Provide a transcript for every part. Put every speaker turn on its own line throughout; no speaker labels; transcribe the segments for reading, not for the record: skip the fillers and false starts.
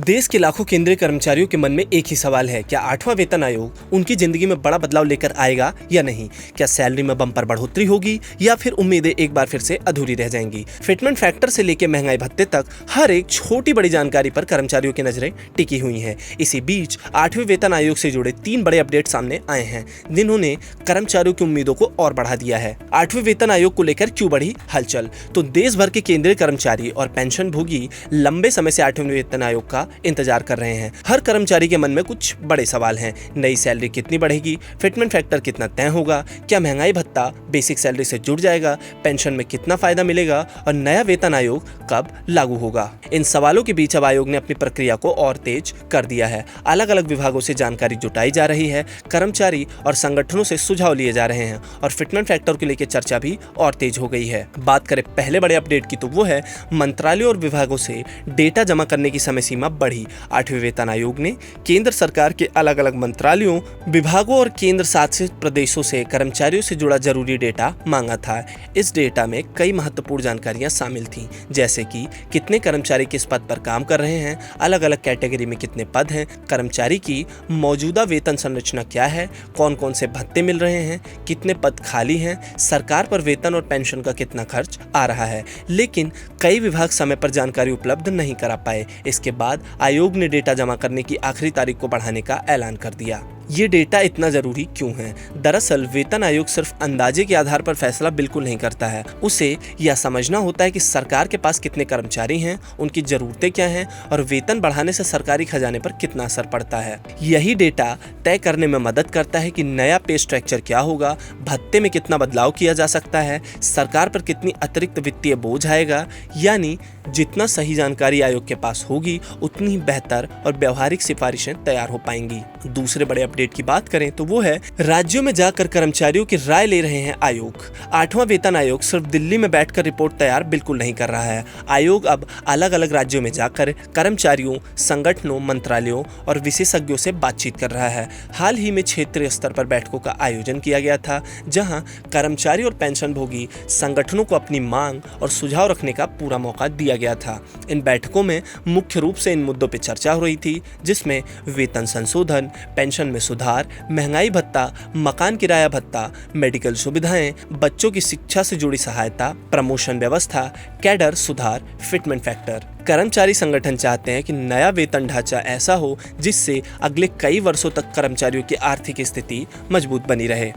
देश के लाखों केंद्रीय कर्मचारियों के मन में एक ही सवाल है, क्या 8वां वेतन आयोग उनकी जिंदगी में बड़ा बदलाव लेकर आएगा या नहीं। क्या सैलरी में बम्पर बढ़ोतरी होगी या फिर उम्मीदें एक बार फिर से अधूरी रह जाएंगी। फिटमेंट फैक्टर से लेकर महंगाई भत्ते तक हर एक छोटी बड़ी जानकारी पर कर्मचारियों की नजरें टिकी हुई हैं। इसी बीच 8वें वेतन आयोग से जुड़े 3 बड़े अपडेट सामने आए हैं, जिन्होंने कर्मचारियों की उम्मीदों को और बढ़ा दिया है। 8वें वेतन आयोग को लेकर क्यों बढ़ी हलचल। तो देश भर के केंद्रीय कर्मचारी और पेंशन भोगी लंबे समय से 8वें वेतन आयोग का इंतजार कर रहे हैं। हर कर्मचारी के मन में कुछ बड़े सवाल हैं। नई सैलरी कितनी बढ़ेगी, फिटमेंट फैक्टर कितना तय होगा, क्या महंगाई भत्ता बेसिक सैलरी से जुड़ जाएगा, पेंशन में कितना फायदा मिलेगा और नया वेतन आयोग कब लागू होगा। इन सवालों के बीच अब आयोग ने अपनी प्रक्रिया को और तेज कर दिया है। अलग अलग विभागों से जानकारी जुटाई जा रही है, कर्मचारी और संगठनों से सुझाव लिए जा रहे हैं और फिटमेंट फैक्टर को लेकर चर्चा भी और तेज हो गई है। बात करें पहले बड़े अपडेट की, तो वो है मंत्रालयों और विभागों से डेटा जमा करने की समय सीमा बढ़ी। 8वें वेतन आयोग ने केंद्र सरकार के अलग अलग मंत्रालयों, विभागों और केंद्र शासित प्रदेशों से कर्मचारियों से जुड़ा जरूरी डेटा मांगा था। इस डेटा में कई महत्वपूर्ण जानकारियां शामिल थीं, जैसे कि कितने कर्मचारी किस पद पर काम कर रहे हैं, अलग अलग कैटेगरी में कितने पद हैं, कर्मचारी की मौजूदा वेतन संरचना क्या है, कौन कौन से भत्ते मिल रहे हैं, कितने पद खाली हैं, सरकार पर वेतन और पेंशन का कितना खर्च आ रहा है। लेकिन कई विभाग समय पर जानकारी उपलब्ध नहीं करा पाए। इसके बाद आयोग ने डेटा जमा करने की आखिरी तारीख को बढ़ाने का ऐलान कर दिया। ये डेटा इतना जरूरी क्यों है? दरअसल वेतन आयोग सिर्फ अंदाजे के आधार पर फैसला बिल्कुल नहीं करता है। उसे यह समझना होता है कि सरकार के पास कितने कर्मचारी हैं, उनकी जरूरतें क्या हैं और वेतन बढ़ाने से सरकारी खजाने पर कितना असर पड़ता है। यही डेटा तय करने में मदद करता है कि नया पे स्ट्रक्चर क्या होगा, भत्ते में कितना बदलाव किया जा सकता है, सरकार पर कितनी अतिरिक्त वित्तीय बोझ आएगा। यानी जितना सही जानकारी आयोग के पास होगी, उतनी ही बेहतर और व्यवहारिक सिफारिशें तैयार हो पाएंगी। दूसरे बड़े अपडेट की बात करें तो वो है राज्यों में जाकर कर्मचारियों की राय ले रहे हैं आयोग। 8वां वेतन आयोग सिर्फ दिल्ली में बैठकर रिपोर्ट तैयार बिल्कुल नहीं कर रहा है। आयोग अब अलग अलग राज्यों में जाकर कर्मचारियों, संगठनों, मंत्रालयों और विशेषज्ञों से बातचीत कर रहा है। हाल ही में क्षेत्रीय स्तर पर बैठकों का आयोजन किया गया था, जहां कर्मचारी और पेंशन भोगी संगठनों को अपनी मांग और सुझाव रखने का पूरा मौका दिया गया था। इन बैठकों में मुख्य रूप से इन मुद्दों पर चर्चा हो रही थी, जिसमें वेतन संशोधन, पेंशन में सुधार, महंगाई भत्ता, मकान किराया भत्ता, मेडिकल सुविधाएं, बच्चों की शिक्षा से जुड़ी सहायता, प्रमोशन व्यवस्था, कैडर सुधार, फिटमेंट फैक्टर। कर्मचारी संगठन चाहते हैं कि नया वेतन ढांचा ऐसा हो जिससे अगले कई वर्षों तक कर्मचारियों की आर्थिक स्थिति मजबूत बनी रहे।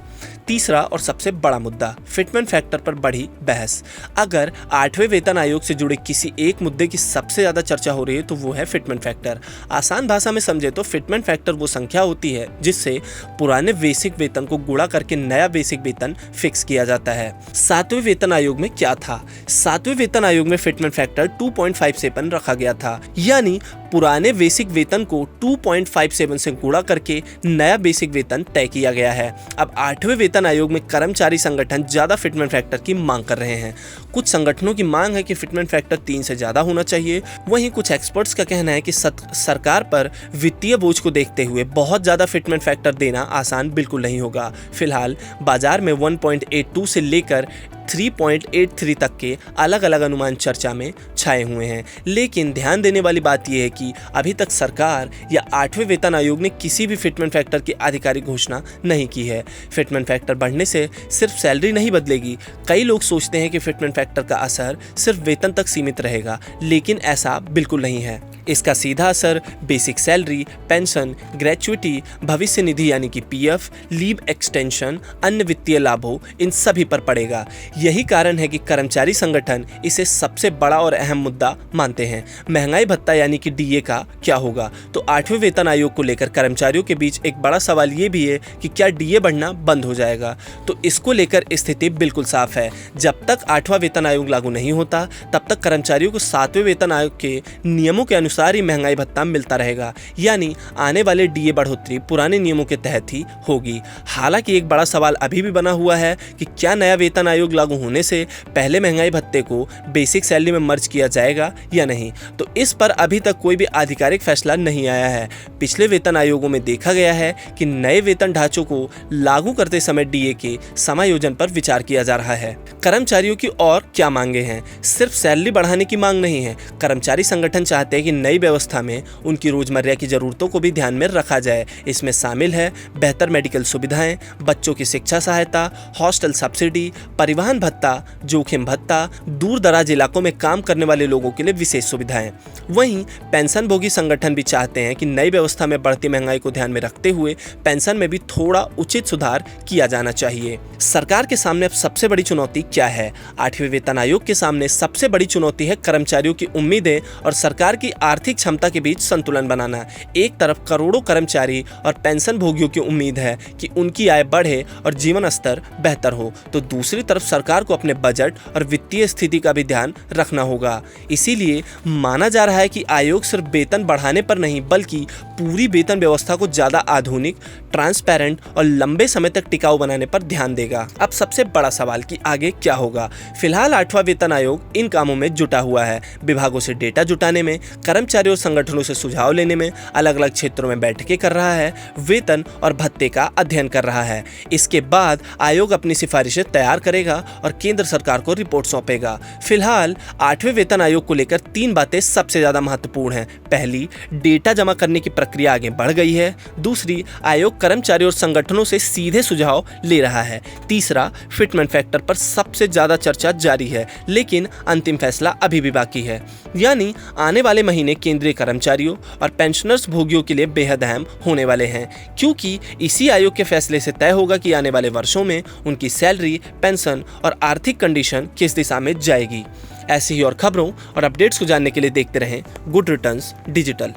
तीसरा और सबसे बड़ा मुद्दा, फिटमेंट फैक्टर पर बढ़ी बहस। अगर 8वें वेतन आयोग से जुड़े किसी एक मुद्दे की सबसे ज्यादा चर्चा हो रही है तो वो है फिटमेंट फैक्टर। आसान भाषा में समझे तो फिटमेंट फैक्टर वो संख्या होती है जिससे पुराने बेसिक वेतन को गुणा करके नया बेसिक वेतन फिक्स किया जाता है। 7वें वेतन आयोग में क्या था? 7वें वेतन आयोग में फिटमेंट फैक्टर 2.57 रखा गया था, यानी पुराने बेसिक वेतन को 2.57 से गुणा करके नया बेसिक वेतन तय किया गया है। अब 8वें वेतन आयोग में कर्मचारी संगठन ज्यादा फिटमेंट फैक्टर की मांग कर रहे हैं। कुछ संगठनों की मांग है कि फिटमेंट फैक्टर 3 से ज्यादा होना चाहिए। वहीं कुछ एक्सपर्ट्स का कहना है कि सरकार पर वित्तीय बोझ को देखते हुए बहुत ज्यादा फिटमेंट फैक्टर देना आसान बिल्कुल नहीं होगा। फिलहाल बाजार में 1.82 से लेकर 3.83 तक के अलग अलग अनुमान चर्चा में छाए हुए हैं। लेकिन ध्यान देने वाली बात यह है कि अभी तक सरकार या 8वें वेतन आयोग ने किसी भी फिटमेंट फैक्टर की आधिकारिक घोषणा नहीं की है। फिटमेंट फैक्टर बढ़ने से सिर्फ सैलरी नहीं बदलेगी। कई लोग सोचते हैं कि फिटमेंट फैक्टर का असर सिर्फ वेतन तक सीमित रहेगा, लेकिन ऐसा बिल्कुल नहीं है। इसका सीधा असर बेसिक सैलरी, पेंशन, ग्रेच्युटी, भविष्य निधि यानी कि पीएफ, लीव एक्सटेंशन, अन्य वित्तीय लाभों, इन सभी पर पड़ेगा। यही कारण है कि कर्मचारी संगठन इसे सबसे बड़ा और अहम मुद्दा मानते हैं। महंगाई भत्ता यानी कि डीए का क्या होगा? तो 8वें वेतन आयोग को लेकर कर्मचारियों के बीच एक बड़ा सवाल ये भी है कि क्या डीए बढ़ना बंद हो जाएगा? तो इसको लेकर स्थिति बिल्कुल साफ है। जब तक 8वां वेतन आयोग लागू नहीं होता, तब तक कर्मचारियों को 7वें वेतन आयोग के नियमों के सारी महंगाई भत्ता मिलता रहेगा, यानी आने वाले डीए बढ़ोतरी पुराने नियमों के तहत ही होगी। हालांकि एक बड़ा सवाल अभी भी बना हुआ है कि क्या नया वेतन आयोग लागू होने से पहले महंगाई भत्ते को बेसिक सैलरी में मर्ज किया जाएगा या नहीं। तो इस पर अभी तक कोई भी आधिकारिक फैसला नहीं आया है। पिछले वेतन आयोगों में देखा गया है कि नए वेतन ढांचों को लागू करते समय डीए के समायोजन पर विचार किया जा रहा है। कर्मचारियों की और क्या मांगे हैं? सिर्फ सैलरी बढ़ाने की मांग नहीं है। कर्मचारी संगठन चाहते हैं कि नई व्यवस्था में उनकी रोजमर्रा की जरूरतों को भी ध्यान में रखा जाए। इसमें शामिल है बेहतर मेडिकल सुविधाएं, बच्चों की शिक्षा सहायता, हॉस्टल सब्सिडी, परिवहन भत्ता, जोखिम भत्ता, दूर दराज इलाकों में काम करने वाले लोगों के लिए विशेष सुविधाएं। वहीं पेंशनभोगी संगठन भी चाहते हैं कि नई व्यवस्था में बढ़ती महंगाई को ध्यान में रखते हुए पेंशन में भी थोड़ा उचित सुधार किया जाना चाहिए। सरकार के सामने अब सबसे बड़ी चुनौती क्या है? 8वें वेतन आयोग के सामने सबसे बड़ी चुनौती है कर्मचारियों की उम्मीदें और सरकार की आर्थिक क्षमता के बीच संतुलन बनाना। एक तरफ करोड़ों कर्मचारी और पेंशन भोगियों की उम्मीद है कि उनकी आय बढ़े और जीवन स्तर बेहतर हो, तो दूसरी तरफ सरकार को अपने बजट और वित्तीय स्थिति का भी ध्यान रखना होगा। इसीलिए माना जा रहा है कि आयोग सिर्फ वेतन बढ़ाने पर नहीं बल्कि पूरी वेतन व्यवस्था को ज्यादा आधुनिक, ट्रांसपेरेंट और लंबे समय तक टिकाऊ बनाने पर ध्यान देगा। अब सबसे बड़ा सवाल कि आगे क्या होगा। फिलहाल 8वां वेतन आयोग इन कामों में जुटा हुआ है। विभागों से डेटा जुटाने में, कर्मचारियों और संगठनों से सुझाव लेने में, अलग अलग क्षेत्रों में बैठकें कर रहा है, वेतन और भत्ते का अध्ययन कर रहा है। इसके बाद आयोग अपनी सिफारिशें तैयार करेगा और केंद्र सरकार को रिपोर्ट सौंपेगा। फिलहाल 8वें वेतन आयोग को लेकर 3 बातें सबसे ज्यादा महत्वपूर्ण हैं। पहली, डेटा जमा करने की प्रक्रिया आगे बढ़ गई है। दूसरी, आयोग कर्मचारियों और संगठनों से सीधे सुझाव ले रहा है। तीसरा, फिटमेंट फैक्टर पर सबसे ज्यादा चर्चा जारी है, लेकिन अंतिम फैसला अभी भी बाकी है। यानी आने वाले महीने केंद्रीय कर्मचारियों और पेंशनर्स भोगियों के लिए बेहद अहम होने वाले हैं, क्योंकि इसी आयोग के फैसले से तय होगा कि आने वाले वर्षों में उनकी सैलरी, पेंशन और आर्थिक कंडीशन किस दिशा में जाएगी। ऐसी ही और खबरों और अपडेट्स को जानने के लिए देखते रहें गुड रिटर्न्स डिजिटल।